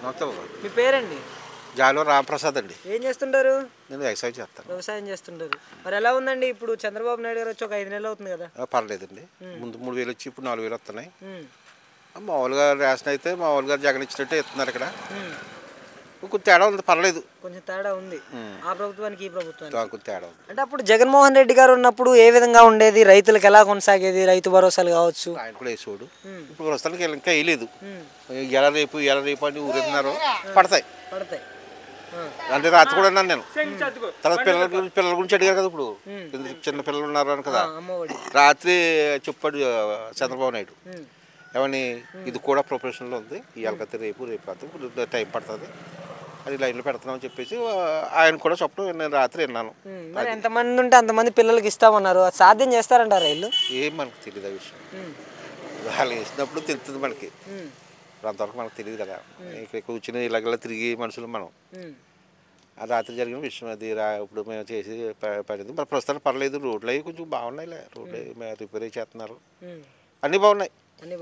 నాకు తెలియదు. మీ పేరండి? జాలో రామప్రసాద్ అండి. ఏం చేస్తుంటారు? నేను వ్యవసాయం చేస్తాను. వ్యవసాయం చేస్తుంటారు. మరి ఎలా ఉందండి ఇప్పుడు చంద్రబాబు నాయుడు గారు వచ్చి ఒక 5 నెలలు అవుతుంది కదా? పర్లేదండి. ముందు 3000 వచ్చి ఇప్పుడు 4000 వస్తున్నాయి. ఉమ్, మామూలుగా రేషన్ అయితే మామూలుగా జగన్ ఇచ్చినట్టే ఇస్తున్నారు ఇక్కడ. కొంచెం తేడా ఉంది, పర్లేదు. కొంచెం తేడా ఉంది ఆ ప్రభుత్వానికి ఈ ప్రభుత్వానికి. కొంచెం తేడా ఉంది. అంటే అప్పుడు జగన్మోహన్ రెడ్డి గారు ఉన్నప్పుడు ఏ విధంగా ఉండేది? రైతులకు ఎలా కొనసాగేది? రైతు భరోసాలు కావచ్చు. ఆయన కూడా వేసేవాడు. ఇప్పుడు ప్రస్తుతానికి ఇంకా వేయలేదు. ఎలా రేపు అని ఊరెత్తున్నారు. పడతాయి. అంటే రాత్రి కూడా అన్నాను నేను. తర్వాత పిల్లల గురించి అడిగారు కదా. ఇప్పుడు చిన్న పిల్లలు ఉన్నారు అని కదా. రాత్రి చెప్పాడు చంద్రబాబు నాయుడు ఏమని, ఇది కూడా ప్రొఫెషన్లో ఉంది. ఇవాళ రేపు కాదు, టైం పడుతుంది, అది లైన్లో పెడుతున్నామని చెప్పేసి ఆయన కూడా చెప్పడం నేను రాత్రి విన్నాను. మరి ఎంతమంది ఉంటే అంతమంది పిల్లలకి ఇస్తామన్నారు. అది సాధ్యం చేస్తారంటారా వీళ్ళు? ఏం మనకు తెలియదు ఆ విషయం. వాళ్ళు వేసినప్పుడు తెలుస్తుంది మనకి. అంతవరకు మనకు తెలియదు కదా. ఇక్కడ కూర్చుని ఇలాగలా తిరిగి మనుషులు మనం. ఆ రాత్రి జరిగిన విషయం అది. ఇప్పుడు మేము చేసి పడింది. మరి ప్రస్తుతానికి పర్లేదు. రోడ్లు అవి కొంచెం బాగున్నాయిలే. రోడ్లు రిపేర్ చేస్తున్నారు. అన్నీ బాగున్నాయి. అన్నీ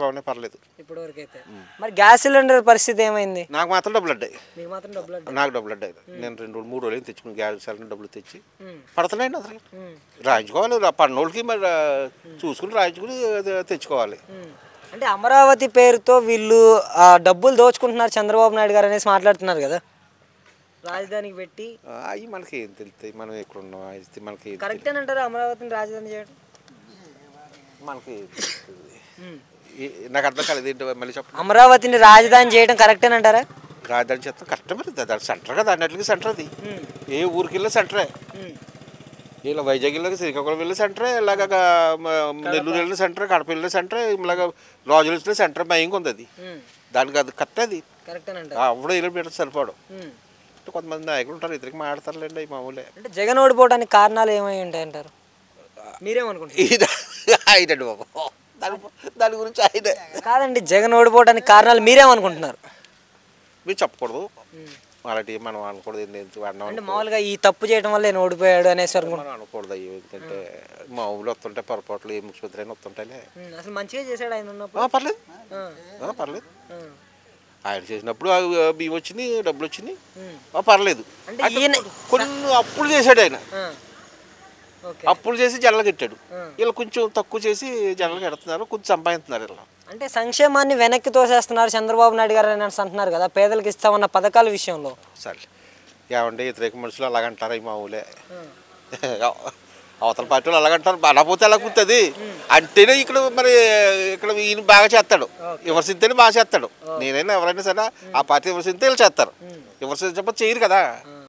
బాగున్నాయి, పర్లేదు ఇప్పటి వరకు అయితే. మరి గ్యాస్ సిలిండర్ పరిస్థితి ఏమైంది? నాకు మాత్రం డబ్బులు అడ్డాయి. నాకు డబ్బులు అడ్డాయి. నేను 2-3 రోజులు తెచ్చుకుని గ్యాస్ సిలిండర్ డబ్బులు తెచ్చి పడుతున్నాయండి. అసలు రాయించుకోవాలి. పన్నోళ్ళకి మరి చూసుకుని రాయించుకుని తెచ్చుకోవాలి. అంటే అమరావతి పేరుతో వీళ్ళు డబ్బులు దోచుకుంటున్నారు చంద్రబాబు నాయుడు గారు అనేసి మాట్లాడుతున్నారు కదా. రాజధానికి పెట్టి అవి మనకి ఏం తెలుస్తాయి? మనం ఎక్కడ ఉన్నాం? అయితే మనకి కరెక్టేనంటారా అమరావతిని రాజధాని చేయడం? మనకి నాకు అర్థం కాలేదు. ఏంటో మళ్ళీ చెప్పండి. అమరావతిని రాజధాని చేయడం కరెక్టేనంటారా? రాజధాని చేస్తాం, కష్టం. మరి దాని సెంటర్ కదా, అన్నిటికీ సెంటర్ అది. ఏ ఊరికి వెళ్ళే సెంటరే. ఇలా వైజాగ్ వెళ్ళి శ్రీకాకుళం వెళ్ళే సెంటరే, ఇలాగ నెల్లూరు వెళ్ళిన సెంటరే, కడప వెళ్ళిన సెంటరే, ఇలాగ రాజులు వచ్చిన సెంటర్ భయంగా ఉంది అది. దానికి అది కరెక్ట్. అది అప్పుడు ఇలా పెట్టడం సరిపోవడం. కొంతమంది నాయకులు ఉంటారు, ఇద్దరికి మాట్లాడతారులేండి. అవి మామూలే. అంటే జగన్ ఓడిపోవడానికి కారణాలు ఏమై ఉంటాయి అంటారు? మీరేమనుకుంటున్నారు బాబు? దాని గురించి ఆయన కాదండి, జగన్ ఓడిపోవడానికి కారణాలు మీరేమనుకుంటున్నారు? మీరు చెప్పకూడదు అలాంటి. మనం అనకూడదు. అంటే మామూలుగా ఈ తప్పు చేయడం వల్ల నేను ఓడిపోయాడు అనేసి మనం అనకూడదు. అయ్యి ఎందుకంటే మా ఊళ్ళో వస్తుంటాయి పొరపాట్లు, ఏ ముఖ్యమంత్రి అయినా వస్తుంటాయిలే. అసలు మంచిగా చేశాడు ఆయన ఉన్నప్పుడు. పర్లేదు, పర్లేదు. ఆయన చేసినప్పుడు బియ్యం వచ్చినాయి, డబ్బులు వచ్చినాయి, పర్లేదు. కొన్ని అప్పులు చేశాడు ఆయన. అప్పులు చేసి జనాలకు కట్టాడు. ఇలా కొంచెం తక్కువ చేసి జనాలకు ఎడుతున్నారు, కొంచెం సంపాదిస్తున్నారు. ఇలా అంటే సంక్షేమాన్ని వెనక్కి తోసేస్తున్నారు చంద్రబాబు నాయుడు గారు అని అంటున్నారు కదా, పేదలకు ఇస్తామన్న పథకాల విషయంలో. సరే ఏమంటే వ్యతిరేక మనుషులు అలాగంటారు. ఈ మా ఊళ్ళే అవతల పార్టీ వాళ్ళు అలాగంటారు. అనపోతే అలా కుతుంది అంటేనే ఇక్కడ మరి ఇక్కడ ఈయన బాగా చేస్తాడు. విమర్శిస్తేనే బాగా చేస్తాడు. నేనైనా ఎవరైనా సరే ఆ పార్టీ విమర్శిస్తే వీళ్ళు చేస్తారు. విమర్శించకపోతే చేయరు కదా.